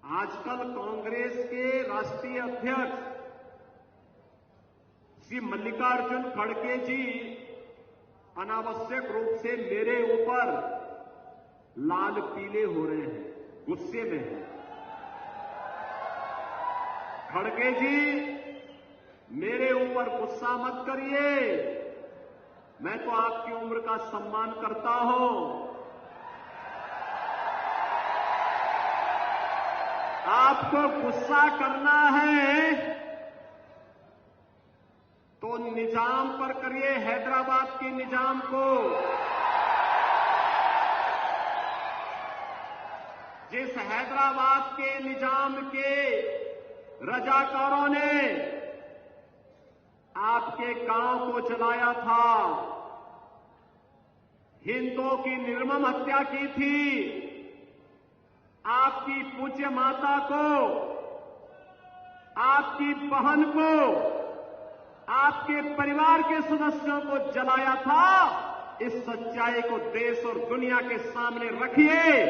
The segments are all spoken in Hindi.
आजकल कांग्रेस के राष्ट्रीय अध्यक्ष श्री मल्लिकार्जुन खड़गे जी अनावश्यक रूप से मेरे ऊपर लाल पीले हो रहे हैं, गुस्से में हैं। खड़गे जी, मेरे ऊपर गुस्सा मत करिए, मैं तो आपकी उम्र का सम्मान करता हूं। आपको गुस्सा करना है तो निजाम पर करिए, हैदराबाद के निजाम को, जिस हैदराबाद के निजाम के रजाकारों ने आपके गांव को जलाया था, हिंदुओं की निर्मम हत्या की थी, आपकी पूज्य माता को, आपकी बहन को, आपके परिवार के सदस्यों को जलाया था। इस सच्चाई को देश और दुनिया के सामने रखिए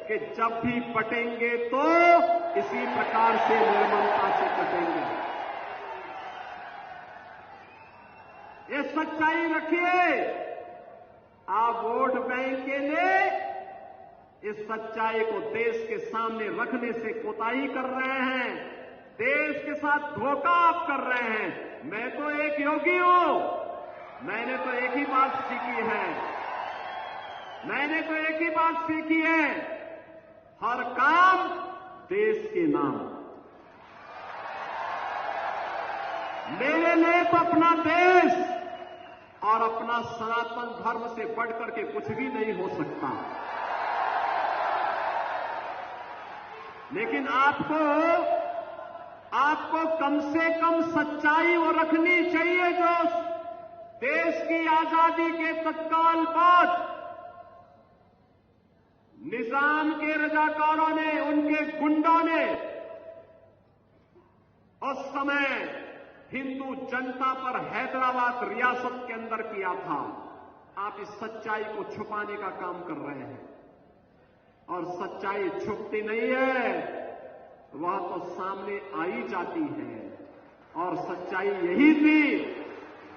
कि जब भी पटेंगे तो इसी प्रकार से निर्ममता से कटेंगे। ये सच्चाई रखिए। आप वोट बैंक के लिए इस सच्चाई को देश के सामने रखने से कोताही कर रहे हैं, देश के साथ धोखा आप कर रहे हैं। मैं तो एक योगी हूं, मैंने तो एक ही बात सीखी है, मैंने तो एक ही बात सीखी है, हर काम देश के नाम। मेरे लिए तो अपना देश और अपना सनातन धर्म से बढ़कर के कुछ भी नहीं हो सकता। लेकिन आपको कम से कम सच्चाई वो रखनी चाहिए जो देश की आजादी के तत्काल बाद निजाम के रजाकारों ने, उनके गुंडों ने उस समय हिंदू जनता पर हैदराबाद रियासत के अंदर किया था। आप इस सच्चाई को छुपाने का काम कर रहे हैं और सच्चाई छुपती नहीं है, वह तो सामने आ ही जाती है। और सच्चाई यही थी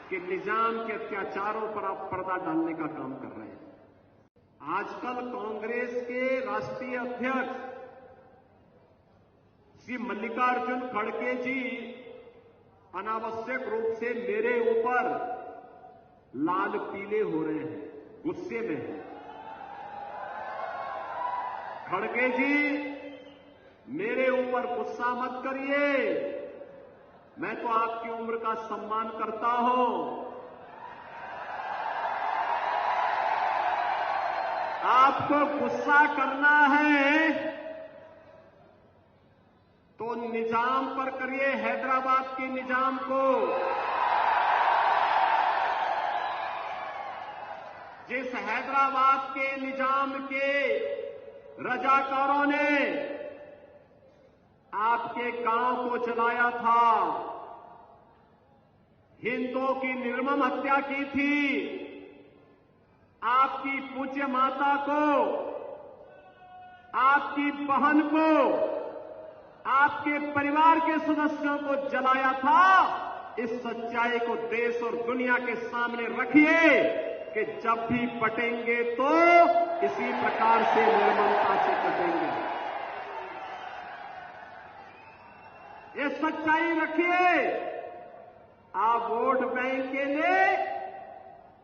कि निजाम के अत्याचारों पर आप पर्दा डालने का काम कर रहे हैं। आजकल कांग्रेस के राष्ट्रीय अध्यक्ष श्री मल्लिकार्जुन खड़गे जी अनावश्यक रूप से मेरे ऊपर लाल पीले हो रहे हैं, गुस्से में हैं। खड़गे जी, मेरे ऊपर गुस्सा मत करिए, मैं तो आपकी उम्र का सम्मान करता हूं। आपको गुस्सा करना है तो निजाम पर करिए, हैदराबाद के निजाम को, जिस हैदराबाद के निजाम के रजाकारों ने आपके गांव को जलाया था, हिंदुओं की निर्मम हत्या की थी, आपकी पूज्य माता को, आपकी बहन को, आपके परिवार के सदस्यों को जलाया था। इस सच्चाई को देश और दुनिया के सामने रखिए कि जब भी पटेंगे तो इसी प्रकार से निर्ममता से कटेंगे। ये सच्चाई रखिए। आप वोट बैंक के लिए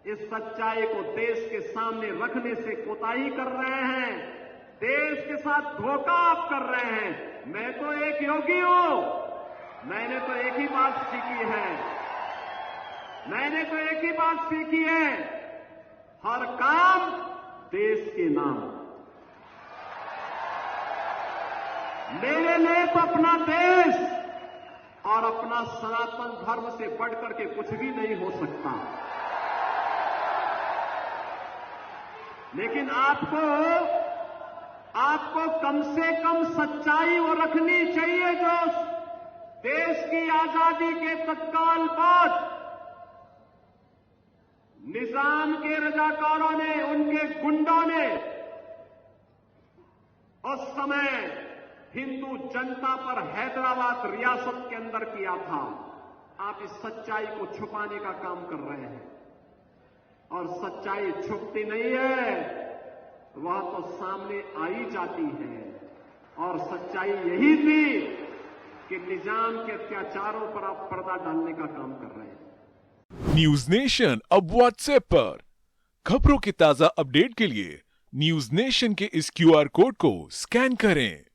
इस सच्चाई को देश के सामने रखने से कोताही कर रहे हैं, देश के साथ धोखा आप कर रहे हैं। मैं तो एक योगी हूं, मैंने तो एक ही बात सीखी है, मैंने तो एक ही बात सीखी है, हर काम देश के नाम। मेरे लिए तो अपना देश और अपना सनातन धर्म से बढ़कर के कुछ भी नहीं हो सकता। लेकिन आपको कम से कम सच्चाई वो रखनी चाहिए जो देश की आजादी के तत्काल बाद निजाम के रजाकारों ने, उनके गुंडों ने उस समय हिंदू जनता पर हैदराबाद रियासत के अंदर किया था, आप इस सच्चाई को छुपाने का काम कर रहे हैं। और सच्चाई छुपती नहीं है, वह तो सामने आ ही जाती है। और सच्चाई यही थी कि निजाम के अत्याचारों पर आप पर्दा डालने का काम कर रहे हैं। न्यूज नेशन अब व्हाट्सएप पर खबरों के ताजा अपडेट के लिए न्यूज नेशन के इस QR कोड को स्कैन करें।